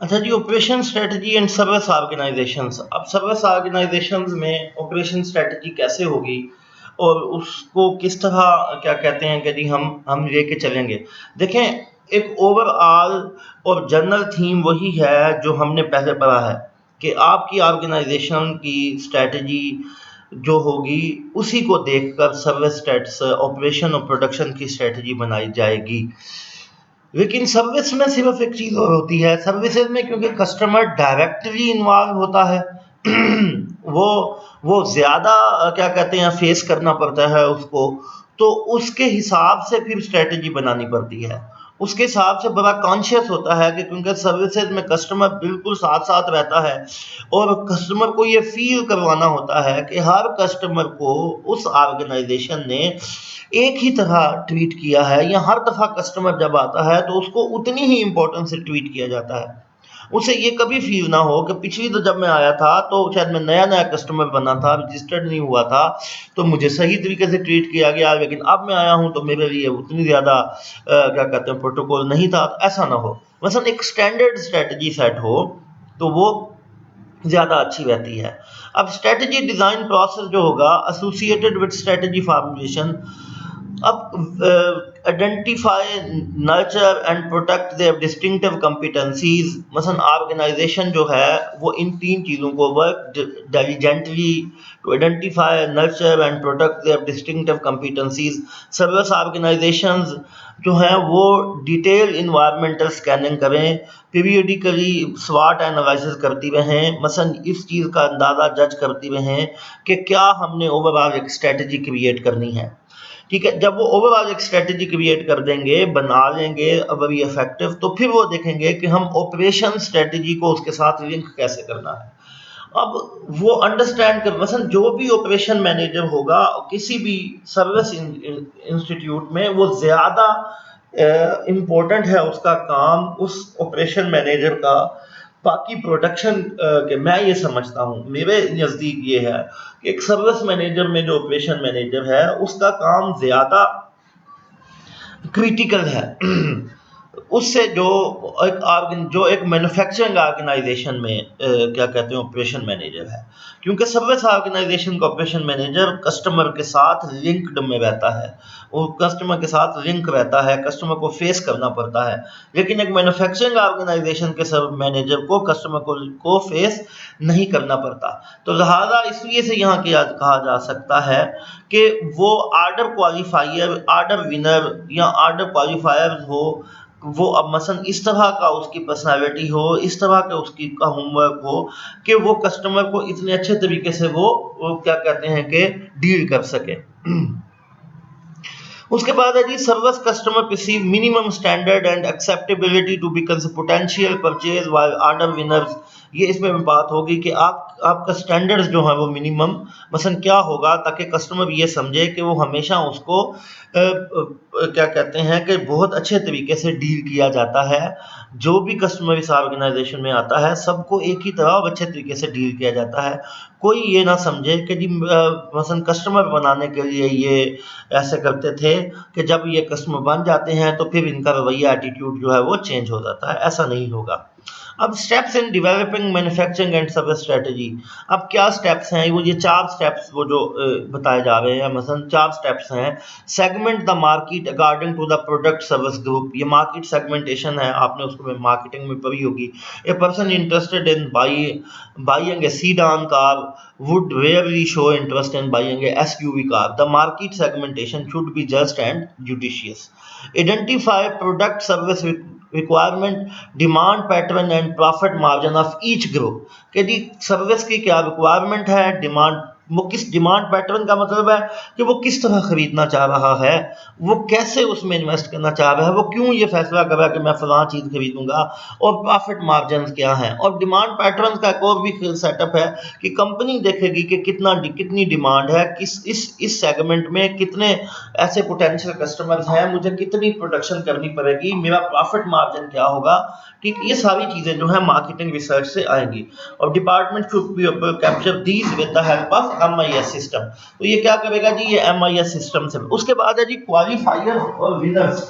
अच्छा जी, operation strategy and service organisations. अब सर्विस ऑर्गेनाइजेशंस में ऑपरेशन स्ट्रेटजी कैसे होगी और उसको किस तरह क्या कहते हैं कि जी हम लेके चलेंगे। देखें, एक ओवरऑल और जनरल थीम वही है जो हमने पहले पढ़ा है कि आपकी ऑर्गेनाइजेशन की स्ट्रेटजी जो होगी उसी को देखकर सर्विस स्टेट्स ऑपरेशन और प्रोडक्शन की स्ट्रेटजी बनाई जाएगी। लेकिन सर्विस में सिर्फ एक चीज़ और होती है, सर्विसेज में क्योंकि कस्टमर डायरेक्टली इन्वॉल्व होता है वो वो ज़्यादा क्या कहते हैं फेस करना पड़ता है उसको, तो उसके हिसाब से फिर स्ट्रेटजी बनानी पड़ती है। उसके हिसाब से बड़ा कॉन्शियस होता है कि क्योंकि सर्विसेज में कस्टमर बिल्कुल साथ साथ रहता है और कस्टमर को ये फील करवाना होता है कि हर कस्टमर को उस ऑर्गेनाइजेशन ने एक ही तरह ट्रीट किया है, या हर दफ़ा कस्टमर जब आता है तो उसको उतनी ही इम्पोर्टेंस से ट्रीट किया जाता है। उसे ये कभी फील ना हो कि पिछली तो जब मैं आया था तो शायद मैं नया नया कस्टमर बना था, रजिस्टर्ड नहीं हुआ था, तो मुझे सही तरीके से ट्रीट किया गया, लेकिन अब मैं आया हूँ तो मेरे लिए उतनी ज़्यादा क्या कहते हैं प्रोटोकॉल नहीं था। ऐसा ना हो, मसलन एक स्टैंडर्ड स्ट्रेटजी सेट हो तो वो ज़्यादा अच्छी रहती है। अब स्ट्रेटजी डिज़ाइन प्रोसेस जो होगा एसोसिएटेड विद स्ट्रेटजी फॉर्मुलेशन। अब identify, nurture and protect their distinctive competencies. मसलन ऑर्गेनाइजेशन जो है वो इन तीन चीज़ों को work diligently to identify, nurture and protect their distinctive competencies. Service organisations जो हैं वो डिटेल इन्वायरमेंटल स्कैनिंग करें, पीरियडिकली स्वाट एनालिसिस करती रहें, मसलन इस चीज़ का अंदाज़ा जज करती रहें कि क्या हमने ओवरऑल एक स्ट्रेटजी क्रिएट करनी है। ठीक है, जब वो ओवरऑल एक स्ट्रेटजी क्रिएट कर देंगे, बना लेंगे वेरी इफेक्टिव, तो फिर वो देखेंगे कि हम ऑपरेशन स्ट्रेटजी को उसके साथ लिंक कैसे करना है। अब वो अंडरस्टैंड कर, मसलन जो भी ऑपरेशन मैनेजर होगा किसी भी सर्विस इंस्टीट्यूट में, वो ज़्यादा इम्पोर्टेंट है उसका काम उस ऑपरेशन मैनेजर का बाकी प्रोडक्शन के। मैं ये समझता हूँ, मेरे नज़दीक ये है कि एक सर्विस मैनेजर में जो ऑपरेशन मैनेजर है उसका काम ज़्यादा क्रिटिकल है उससे जो एक मैन्युफैक्चरिंग ऑर्गेनाइजेशन में क्या कहते हैं ऑपरेशन मैनेजर है। क्योंकि सर्विस ऑर्गेनाइजेशन का ऑपरेशन मैनेजर कस्टमर के साथ लिंक्ड में रहता है, वो कस्टमर के साथ लिंक रहता है, कस्टमर को फेस करना पड़ता है। लेकिन एक मैन्युफैक्चरिंग ऑर्गेनाइजेशन के सब मैनेजर को कस्टमर को फेस नहीं करना पड़ता। तो लिहाजा इसलिए से यहाँ कहा जा सकता है कि वो आर्डर क्वालिफायर, आर्डर विनर या आर्डर क्वालिफायर हो, वो अब मसलन इस तरह का उसकी पर्सनालिटी हो, इस तरह का उसकी का होमवर्क हो कि वो कस्टमर को इतने अच्छे तरीके से वो क्या कहते हैं कि डील कर सके। उसके बाद है जी service customer perceive minimum standard and acceptability to become potential purchase while order winners. ये इसमें बात होगी कि आपका स्टैंडर्ड्स जो है वो मिनिमम मसलन क्या होगा, ताकि कस्टमर ये समझे कि वो हमेशा उसको क्या कहते हैं कि बहुत अच्छे तरीके से डील किया जाता है। जो भी कस्टमर इस ऑर्गेनाइजेशन में आता है सबको एक ही तरह और अच्छे तरीके से डील किया जाता है। कोई ये ना समझे कि जी मसलन कस्टमर बनाने के लिए ये ऐसे करते थे कि जब ये कस्टमर बन जाते हैं तो फिर इनका रवैया, एटीट्यूड जो है वो चेंज हो जाता है। ऐसा नहीं होगा। अब steps in developing manufacturing and service strategy. अब क्या स्टेप्स हैं, वो ये 4 स्टेप्स वो जो बताए जा रहे हैं, मसलन 4 स्टेप्स हैं। Segment the market according to the product service group. ये मार्केट सेगमेंटेशन है, आपने उसको मार्केटिंग में पढ़ी होगी। A person interested in buying a sedan car would rarely show interest in buying a SUV car. The market segmentation should be just and judicious. Identify product service requirement, demand pattern and profit margin of each group. कि जी service की क्या requirement है, demand, वो किस demand pattern का मतलब है कि वो किस तरह खरीदना चाह रहा है, वो कैसे उसमें इन्वेस्ट करना चाह रहा है, वो क्यों ये फैसला कर रहा है कि मैं फलां चीज़ खरीदूंगा, और प्रॉफिट मार्जिन क्या है। और डिमांड पैटर्न का एक और भी सेटअप है कि कंपनी देखेगी कि कितनी डिमांड है, इस सेगमेंट में कितने ऐसे पोटेंशियल कस्टमर्स हैं, मुझे कितनी प्रोडक्शन करनी पड़ेगी, मेरा प्रॉफिट मार्जिन क्या होगा। ठीक, ये सारी चीज़ें जो है मार्केटिंग रिसर्च से आएंगी। और department should be able capture these with the help of MIS system. तो ये क्या करेगा जी, ये MIS सिस्टम से। उसके बाद है जी क्वालिफायर और विनर्स।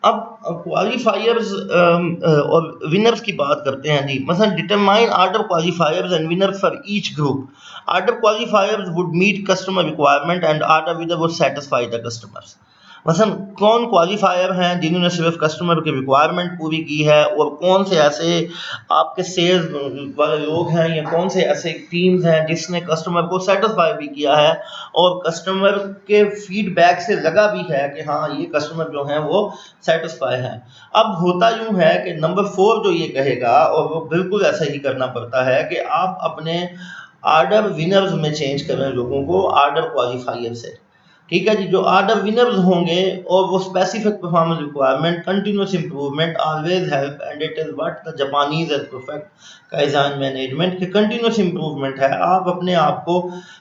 अब क्वालिफायर्स और विनर्स की बात करते हैं जी। मसलन determine order qualifiers and winners for each group. Order qualifiers would meet customer requirement and order winner would satisfy the customers. मसलन कौन क्वालिफायर हैं जिन्होंने सिर्फ कस्टमर की रिक्वायरमेंट पूरी की है, और कौन से ऐसे आपके सेल्स वाले लोग हैं या कौन से ऐसे टीम्स हैं जिसने कस्टमर को सेटिस्फाई भी किया है और कस्टमर के फीडबैक से लगा भी है कि हाँ ये कस्टमर जो हैं वो सेटिस्फाई है। अब होता यूँ है कि नंबर 4 जो ये कहेगा, और वो बिल्कुल ऐसा ही करना पड़ता है कि आप अपने आर्डर विनर्स में चेंज करें लोगों को आर्डर क्वालिफायर से। ठीक है जी। जो आर्डर विनर्स होंगे और वो specific performance requirement, continuous improvement, always help, and it is what the Japanese as perfect kaizen management के कंटिन्यूस इंप्रूवमेंट है। आप अपने आप को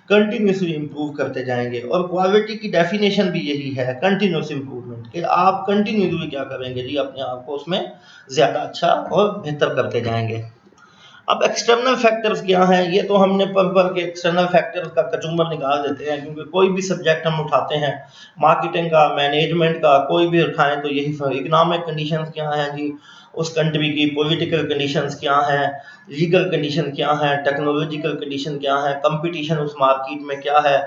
कंटिन्यूसली इंप्रूव करते जाएंगे, और क्वालिटी की डेफिनेशन भी यही है कंटिन्यूस इंप्रूवमेंट कि आप कंटिन्यूसली क्या करेंगे जी, अपने आप को उसमें ज़्यादा अच्छा और बेहतर करते जाएंगे। अब एक्सटर्नल फैक्टर्स क्या हैं, ये तो हमने पढ़ के एक्सटर्नल फैक्टर्स का कचूमर निकाल देते हैं, क्योंकि कोई भी सब्जेक्ट हम उठाते हैं, मार्केटिंग का, मैनेजमेंट का, कोई भी उठाएं तो यही इकोनॉमिक कंडीशंस क्या हैं जी उस कंट्री की, पॉलिटिकल कंडीशंस क्या हैं, लीगल कंडीशन क्या है, टेक्नोलॉजिकल कंडीशन क्या है, कंपटीशन उस मार्केट में क्या है,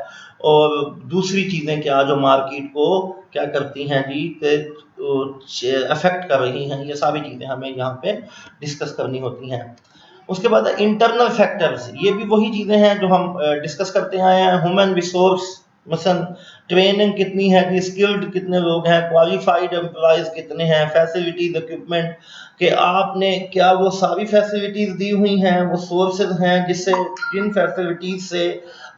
और दूसरी चीज़ें क्या जो मार्केट को क्या करती हैं जी अफेक्ट कर रही हैं, ये सारी चीज़ें हमें यहाँ पे डिस्कस करनी होती हैं। उसके बाद इंटरनल फैक्टर्स, ये भी वही चीज़ें हैं जो हम डिस्कस करते आए हैं। ह्यूमन रिसोर्स, मसलन ट्रेनिंग कितनी है कि स्किल्ड कितने लोग हैं, क्वालिफाइड एम्प्लॉयज़ कितने हैं, फैसिलिटीज़ इक्विपमेंट कि आपने क्या वो सारी फैसिलिटीज़ दी हुई हैं, वो सोर्सेज हैं जिससे जिन फैसिलिटीज़ से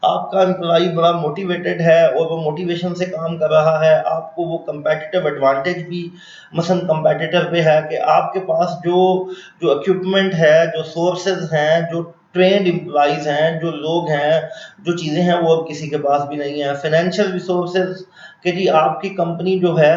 आपका एम्प्लॉय बड़ा मोटिवेटेड है और वो मोटिवेशन से काम कर रहा है, आपको वो कंपेटिटिव एडवांटेज भी मसलन कंपेटिटर पे है कि आपके पास जो जो इक्विपमेंट है, जो सोर्सेज हैं, जो ट्रेंड एम्प्लॉयज़ हैं, जो लोग हैं, जो चीज़ें हैं वो अब किसी के पास भी नहीं है। फाइनेंशियल रिसोर्सेज कि जी आपकी कंपनी जो है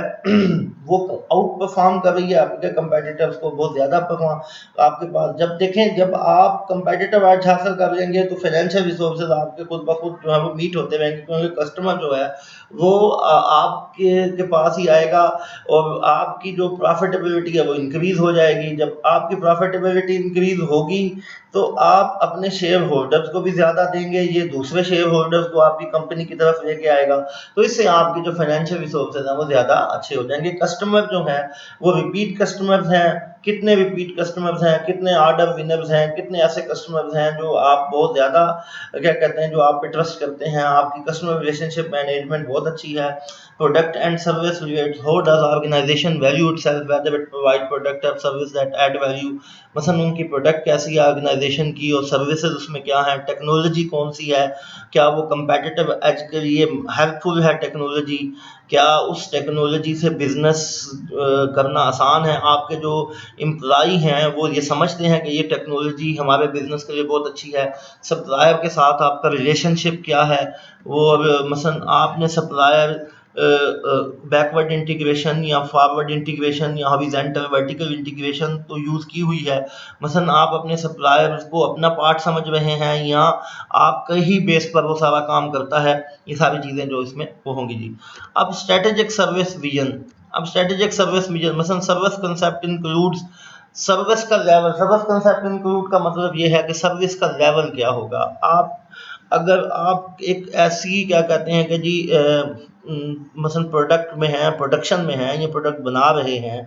वो आउट परफॉर्म कर रही है आपके कंपेटिटर्स को, बहुत ज़्यादा परफॉर्म आपके पास। जब देखें जब आप कंपेटिटिव एज हासिल कर लेंगे तो फाइनेंशियल रिसोर्सेज आपके खुद ब खुद जो है वो मीट होते रहेंगे, क्योंकि कस्टमर जो है वो आपके के पास ही आएगा और आपकी जो प्रॉफिटेबिलिटी है वो इंक्रीज़ हो जाएगी। जब आपकी प्रॉफिटेबिलिटी इंक्रीज़ होगी तो आप अपने शेयर होल्डर्स को भी ज़्यादा देंगे, ये दूसरे शेयर होल्डर्स को आपकी कंपनी की तरफ लेके आएगा, तो इससे आपके जो फाइनेंशियल रिसोर्सेज हैं वो ज़्यादा अच्छे हो जाएंगे। कस्टमर जो हैं वो रिपीट कस्टमर्स हैं, कितने रिपीट कस्टमर्स हैं, कितने ऑर्डर विनर्स हैं, कितने ऐसे कस्टमर्स हैं जो आप बहुत ज़्यादा क्या कहते हैं जो आप पे ट्रस्ट करते हैं, आपकी कस्टमर रिलेशनशिप मैनेजमेंट बहुत अच्छी है। Product and service related, how does organisation value itself, whether it provide product और सर्विस दैट ऐड वैल्यू। मसलन उनकी प्रोडक्ट कैसी है ऑर्गेनाइजेशन की और सर्विसेज उसमें क्या है, टेक्नोलॉजी कौन सी है, क्या वो कंपेटिटिव एज के लिए हेल्पफुल है टेक्नोलॉजी, क्या उस टेक्नोलॉजी से बिजनेस करना आसान है, आपके जो एम्प्लॉई हैं वो ये समझते हैं कि ये टेक्नोलॉजी हमारे बिजनेस के लिए बहुत अच्छी है। सप्लायर के साथ आपका रिलेशनशिप क्या है, वो मसलन आपने सप्लायर बैकवर्ड इंटीग्रेशन या फॉरवर्ड इंटीग्रेशन या हॉरिजॉन्टल वर्टिकल इंटीग्रेशन तो यूज़ की हुई है। मसलन आप अपने सप्लायर्स को अपना पार्ट समझ रहे हैं या आपके ही बेस पर वो सारा काम करता है, ये सारी चीज़ें जो इसमें वो होंगी जी। अब स्ट्रेटेजिक सर्विस विजन, अब स्ट्रेटेजिक सर्विस विजन मसलन सर्विस कंसेप्ट इंक्लूड्स सर्विस का लेवल। सर्विस कंसेप्ट इंक्लूड का मतलब ये है कि सर्विस का लेवल क्या होगा। आप अगर आप एक ऐसी क्या कहते हैं कि जी मसलन प्रोडक्ट में है, प्रोडक्शन में है, ये प्रोडक्ट बना रहे हैं,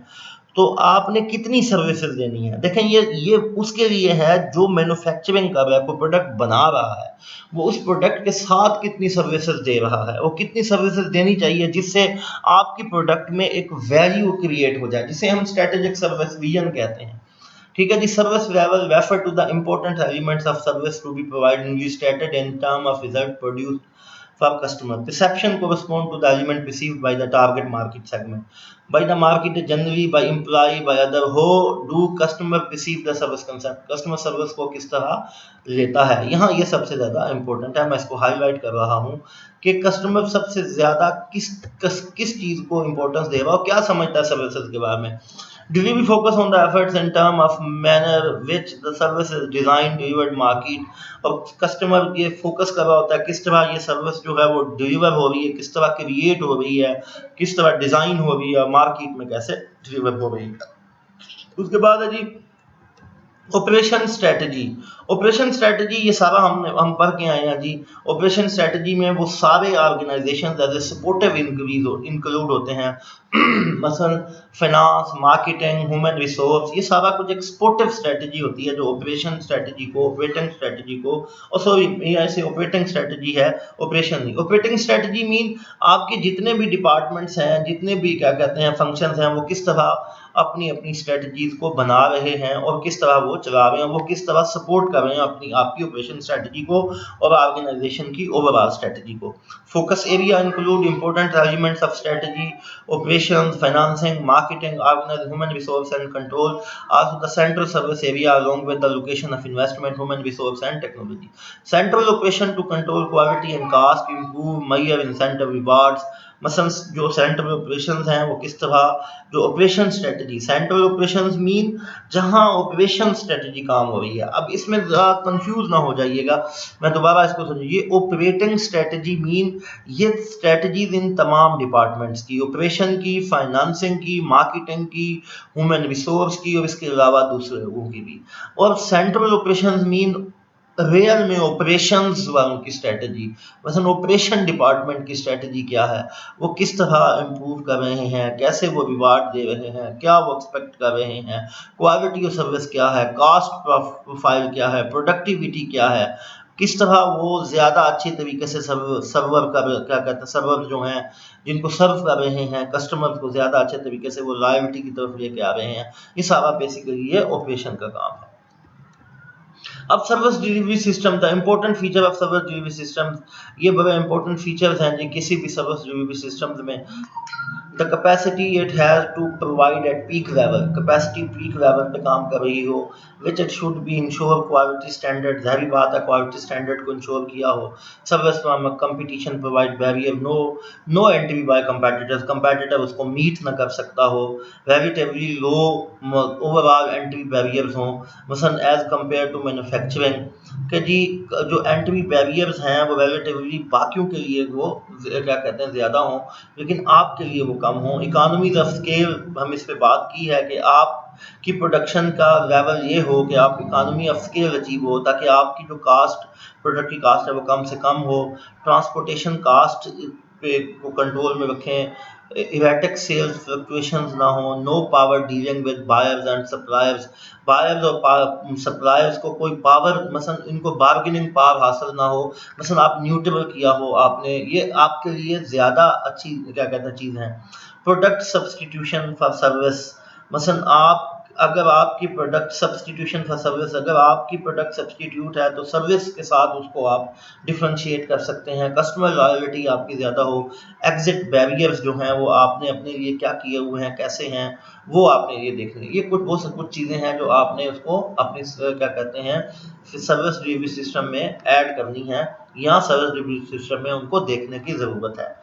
तो आपने कितनी सर्विसेज देनी है। देखें ये उसके लिए है जो मैन्युफैक्चरिंग कर रहा है, कोई प्रोडक्ट बना रहा है, वो उस प्रोडक्ट के साथ कितनी सर्विसेज दे रहा है, वो कितनी सर्विसेज देनी चाहिए जिससे आपकी प्रोडक्ट में एक वैल्यू क्रिएट हो जाए, जिसे हम स्ट्रेटेजिक सर्विस विजन कहते हैं। ठीक है जी। Service level refer to the important elements of service to be provided in stated in term of result produced for customer. Perception correspond to the element perceived by the target market segment, by the market generally, by employee, by other. How do customer perceive the service concept? Customer service को किस तरह लेता है, यहाँ ये सबसे ज़्यादा important है। मैं इसको हाईलाइट कर रहा हूँ कि कस्टमर सबसे ज़्यादा किस चीज़ को इम्पोर्टेंस देगा और क्या समझता है सर्विसेज के बारे में। Delivery focus on the efforts in term of manner which the service is designed delivered market, और कस्टमर ये फोकस कर रहा होता है किस तरह ये सर्विस जो है वो डिलीवर हो रही है, किस तरह क्रिएट हो रही है, किस तरह डिजाइन हो रही है, मार्केट में कैसे डिलीवर हो रही है। उसके बाद है जी ऑपरेशन स्ट्रेटजी। ऑपरेशन स्ट्रेटजी ये सारा हम पढ़ के आए हैं जी। ऑपरेशन स्ट्रेटजी में वो सारे organisation as a supportive include होते हैं मसलन फाइनेंस, मार्केटिंग, ह्यूमन रिसोर्स, ये सारा कुछ एक सपोर्टिव स्ट्रेटजी होती है जो ऑपरेशन स्ट्रेटजी को, ऑपरेटिंग स्ट्रेटजी को, और सॉरी ये ऐसे ऑपरेटिंग स्ट्रेटजी है, ऑपरेशन नहीं। ऑपरेटिंग स्ट्रेटजी मीन आपके जितने भी डिपार्टमेंट्स हैं, जितने भी क्या कहते हैं फंक्शंस हैं, वो किस तरह अपनी अपनी स्ट्रेटजीज को बना रहे हैं और किस तरह वो चला रहे हैं, वो किस तरह सपोर्ट कर रहे हैं अपनी आपकी ऑपरेशन स्ट्रेटजी को और ऑर्गेनाइजेशन की ओवरऑल स्ट्रेटजी को। Focus area include important elements of strategy, operations, financing, marketing, organizing, human resource and control. Also, the central service area along with the location of investment, human resource and technology. Central operation to control quality and cost, improve, measure, incentive, rewards. मसलन जो central operations हैं वो किस तरह, जो operation strategy, central operations mean जहां operation strategy काम हो रही है। अब इसमें ज़रा कंफ्यूज ना हो जाइएगा, मैं दोबारा इसको समझिए। ऑपरेटिंग स्ट्रेटजी मीन ये स्ट्रेटजीज इन तमाम डिपार्टमेंट्स की, ऑपरेशन की, फाइनेंसिंग की, मार्केटिंग की, ह्यूमन रिसोर्स की और इसके अलावा दूसरे लोगों की भी। और सेंट्रल ऑपरेशंस मीन रियल में ऑपरेशंस वालों की स्ट्रेटजी, मसलन ऑपरेशन डिपार्टमेंट की स्ट्रेटजी क्या है, वो किस तरह इम्प्रूव कर रहे हैं, कैसे वो रिवार्ड दे रहे हैं, क्या वो एक्सपेक्ट कर रहे हैं, क्वालिटी ऑफ सर्विस क्या है, कॉस्ट प्रोफाइल क्या है, प्रोडक्टिविटी क्या है, किस तरह वो ज़्यादा अच्छे तरीके से सर्वर का क्या कहते हैं, सर्वर जो हैं जिनको सर्व कर रहे हैं कस्टमर को ज़्यादा अच्छे तरीके से वो लॉयल्टी की तरफ लेके आ रहे हैं। ये सारा बेसिकली ये ऑपरेशन का काम है। अब service delivery system, the important feature of service delivery system, ये बड़े इंपॉर्टेंट फीचर्स हैं जी किसी भी सर्विस डिलीवरी सिस्टम में। The capacity it has to provide at peak level, capacity peak level पे काम कर रही हो, which it should be ensure quality standard, जाहिर बात है क्वालिटी स्टैंडर्ड को इंश्योर किया हो। Service competition provide barrier, no entry by competitors, competitor उसको मीट ना कर सकता हो, वेरिटेबली लो ओवरऑल एंट्री बैरियर्स हों, मसलन एज कम्पेयर टू मैन्युफैक्चरिंग, कि जी जो एंट्री बैरियर्स हैं वो रिलेटिवली बाकियों के लिए वो क्या कहते हैं ज़्यादा हों लेकिन आपके लिए वो कम हो। इकोनॉमीज ऑफ स्केल, हम इस पे बात की है कि आप की प्रोडक्शन का लेवल ये हो कि आप इकोनॉमी ऑफ स्केल अचीव हो ताकि आपकी जो कास्ट, प्रोडक्ट की कास्ट है वो कम से कम हो। ट्रांसपोर्टेशन कास्ट पे को कंट्रोल में रखें, इरेटिक सेल्स फ्लक्चुएशंस ना हो, no power dealing with buyers and suppliers, buyers और सप्लायर्स को कोई पावर, मसलन इनको बार्गेनिंग पावर हासिल ना हो, मसलन आप न्यूट्रल किया हो आपने, ये आपके लिए ज़्यादा अच्छी क्या कहते हैं चीज़ है। प्रोडक्ट सब्सटीट्यूशन फॉर सर्विस, मसलन आप अगर आपकी प्रोडक्ट सब्सटीट्यूशन फॉर सर्विस, अगर आपकी प्रोडक्ट सब्सटीट्यूट है तो सर्विस के साथ उसको आप डिफ्रेंशिएट कर सकते हैं, कस्टमर लॉयल्टी आपकी ज़्यादा हो। एग्जिट बैरियर्स जो हैं वो आपने अपने लिए क्या किए हुए हैं, कैसे हैं, वो आपने ये देखने, ये कुछ चीज़ें हैं जो आपने उसको अपनी क्या कहते हैं सर्विस डिलीवरी सिस्टम में ऐड करनी है या सर्विस डिलीवरी सिस्टम में उनको देखने की ज़रूरत है।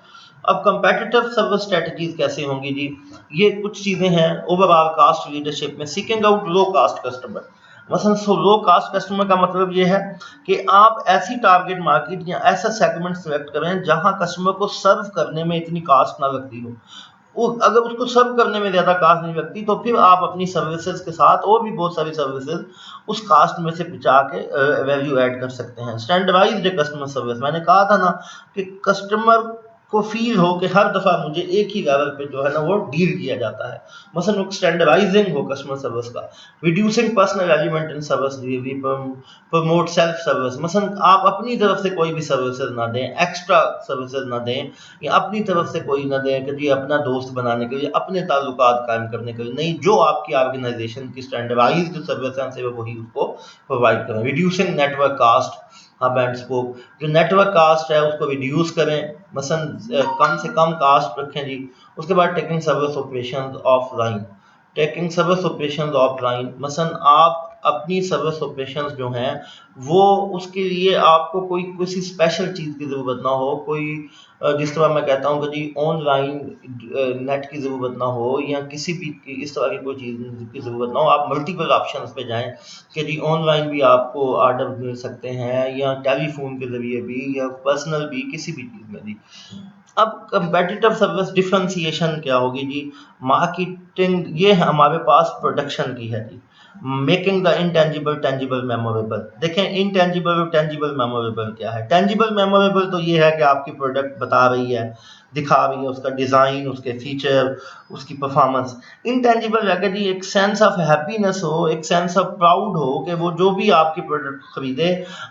अब कंपेटिटिव सर्विस स्ट्रेटजीज कैसे होंगी जी, ये कुछ चीज़ें हैं। ओवरऑल कास्ट लीडरशिप में सीकिंग आउट लो कास्ट कस्टमर, मसलन लो कास्ट कस्टमर का मतलब ये है कि आप ऐसी टारगेट मार्केट या ऐसा सेगमेंट सेलेक्ट करें जहां कस्टमर को सर्व करने में इतनी कास्ट ना लगती हो। अगर उसको सर्व करने में ज़्यादा कास्ट नहीं लगती तो फिर आप अपनी सर्विसेज के साथ और भी बहुत सारी सर्विसेज उस कास्ट में से बचा के वैल्यू ऐड कर सकते हैं। स्टैंडर्डाइज्ड कस्टमर सर्विस, मैंने कहा था ना कि कस्टमर को फील हो कि हर दफ़ा मुझे एक ही लेवल पे जो है ना वो डील किया जाता है, मसलन स्टैंडर्डाइजिंग हो कस्टमर सर्विस का। Reducing personal element in service delivery, promote self service, मसलन आप अपनी तरफ से कोई भी सर्विसेज ना दें, एक्स्ट्रा सर्विसेज ना दें या अपनी तरफ से कोई ना दें कि जी अपना दोस्त बनाने के लिए, अपने ताल्लुकात कायम करने के लिए, नहीं, जो आपकी ऑर्गेनाइजेशन की स्टैंडर्डाइज्ड सर्विस हैं सिर्फ वही उसको प्रोवाइड करें। Reducing network cost, hub and spoke, जो नेटवर्क कास्ट है उसको रिड्यूस करें, मसलन कम से कम कास्ट रखें जी। उसके बाद taking service operation offline, taking service operation offline, मसलन आप अपनी सर्विस ऑपरेशंस जो हैं वो उसके लिए आपको कोई किसी स्पेशल चीज़ की ज़रूरत ना हो, कोई जिस तरह मैं कहता हूँ कि जी ऑनलाइन नेट की ज़रूरत ना हो या किसी भी इस तरह की कोई चीज़ की ज़रूरत ना हो, आप मल्टीपल ऑप्शंस पे जाएं कि जी ऑनलाइन भी आपको ऑर्डर मिल सकते हैं या टेलीफोन के ज़रिए भी या पर्सनल भी, किसी भी चीज़ में भी। अब कंपेटिटिव सर्विस डिफरेंशिएशन क्या होगी जी? मार्केटिंग ये हमारे पास प्रोडक्शन की है जी। Making the intangible tangible memorable. देखें इनटेंजिबल और टेंजिबल मेमोरेबल क्या है? टेंजिबल मेमोरेबल तो ये है कि आपकी प्रोडक्ट बता रही है, दिखा रही है उसका डिज़ाइन, उसके फीचर, उसकी परफॉर्मेंस। इनटेंजिबल है कि जी एक सेंस ऑफ हैप्पीनेस हो, एक सेंस ऑफ प्राउड हो कि वो जो भी आपकी प्रोडक्ट खरीदे,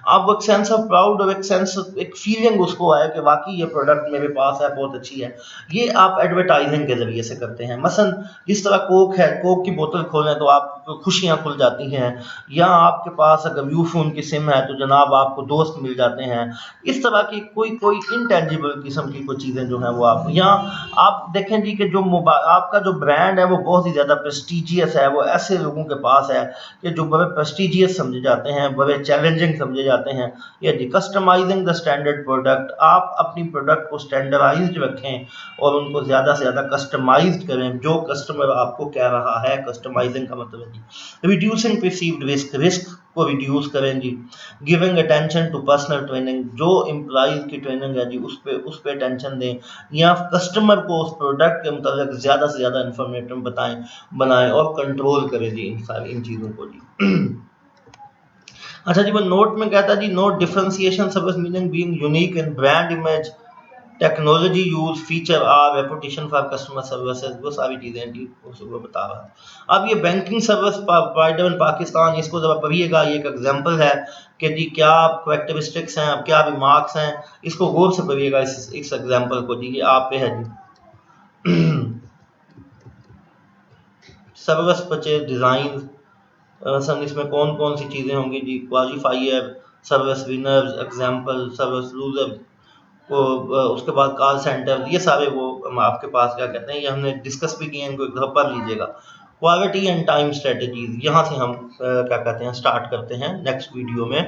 आप वो एक सेंस ऑफ प्राउड और एक फीलिंग उसको आए कि वाकई ये प्रोडक्ट मेरे पास है, बहुत अच्छी है। ये आप एडवर्टाइजिंग के ज़रिए से करते हैं। मसलन जिस तरह कोक है, कोक की बोतल खोलें तो आपको खुशियाँ खुल जाती हैं, या आपके पास अगर यूफोन की सिम है तो जनाब आपको दोस्त मिल जाते हैं। इस तरह की कोई कोई इनटेंजिबल किस्म की कोई चीज़ें जो हैं वो आप, या आप देखें जी कि जो मोबाइल आपका जो ब्रांड है वो बहुत ही ज़्यादा प्रेस्टिजियस है, वो ऐसे लोगों के पास है कि जो बड़े प्रेस्टिजियस समझे जाते हैं, बड़े चैलेंजिंग समझे जाते हैं। या जी कस्टमाइजिंग द स्टैंडर्ड प्रोडक्ट, आप अपनी प्रोडक्ट को स्टैंडर्डाइज्ड रखें और उनको ज़्यादा से ज़्यादा कस्टमाइज्ड करें जो कस्टमर आपको कह रहा है। कस्टमाइजिंग का मतलब है जी रिड्यूसिंग परसीव्ड रिस्क, रिस्क को रिड्यूस करें जी। Giving attention to personal training, जो एम्प्लॉइज की ट्रेनिंग है जी उस पे अटेंशन दें, या कस्टमर को उस प्रोडक्ट के मतलब ज़्यादा से ज़्यादा इन्फॉर्मेटिव बनाएं और कंट्रोल करें जी इन चीज़ों को जी। अच्छा जी, वो नोट में कहता है जी note differentiation service meaning being unique in brand image, technology use, feature are, reputation for customer services, वो सारी चीज़ें जी वो बता रहा है। अब ये banking service provider in Pakistan, इसको जरा पढ़िएगा, ये एक एग्जांपल है कि जी क्या कैरेक्टरिस्टिक्स हैं, क्या रिमार्क्स हैं, इसको गौर से पढ़िएगा इस एग्जांपल को जी। ये आप पे है जी सर्विस परचेज डिज़ाइन, सर इसमें कौन कौन सी चीज़ें होंगी जी? Qualifier, service winners, example, service loser को, उसके बाद कॉल सेंटर, ये सारे वो आपके पास क्या कहते हैं, ये हमने डिस्कस भी किए हैं, इनको एक दफ़ा पढ़ लीजिएगा। क्वालिटी एंड टाइम स्ट्रेटजीज, यहाँ से हम क्या कहते हैं स्टार्ट करते हैं नेक्स्ट वीडियो में।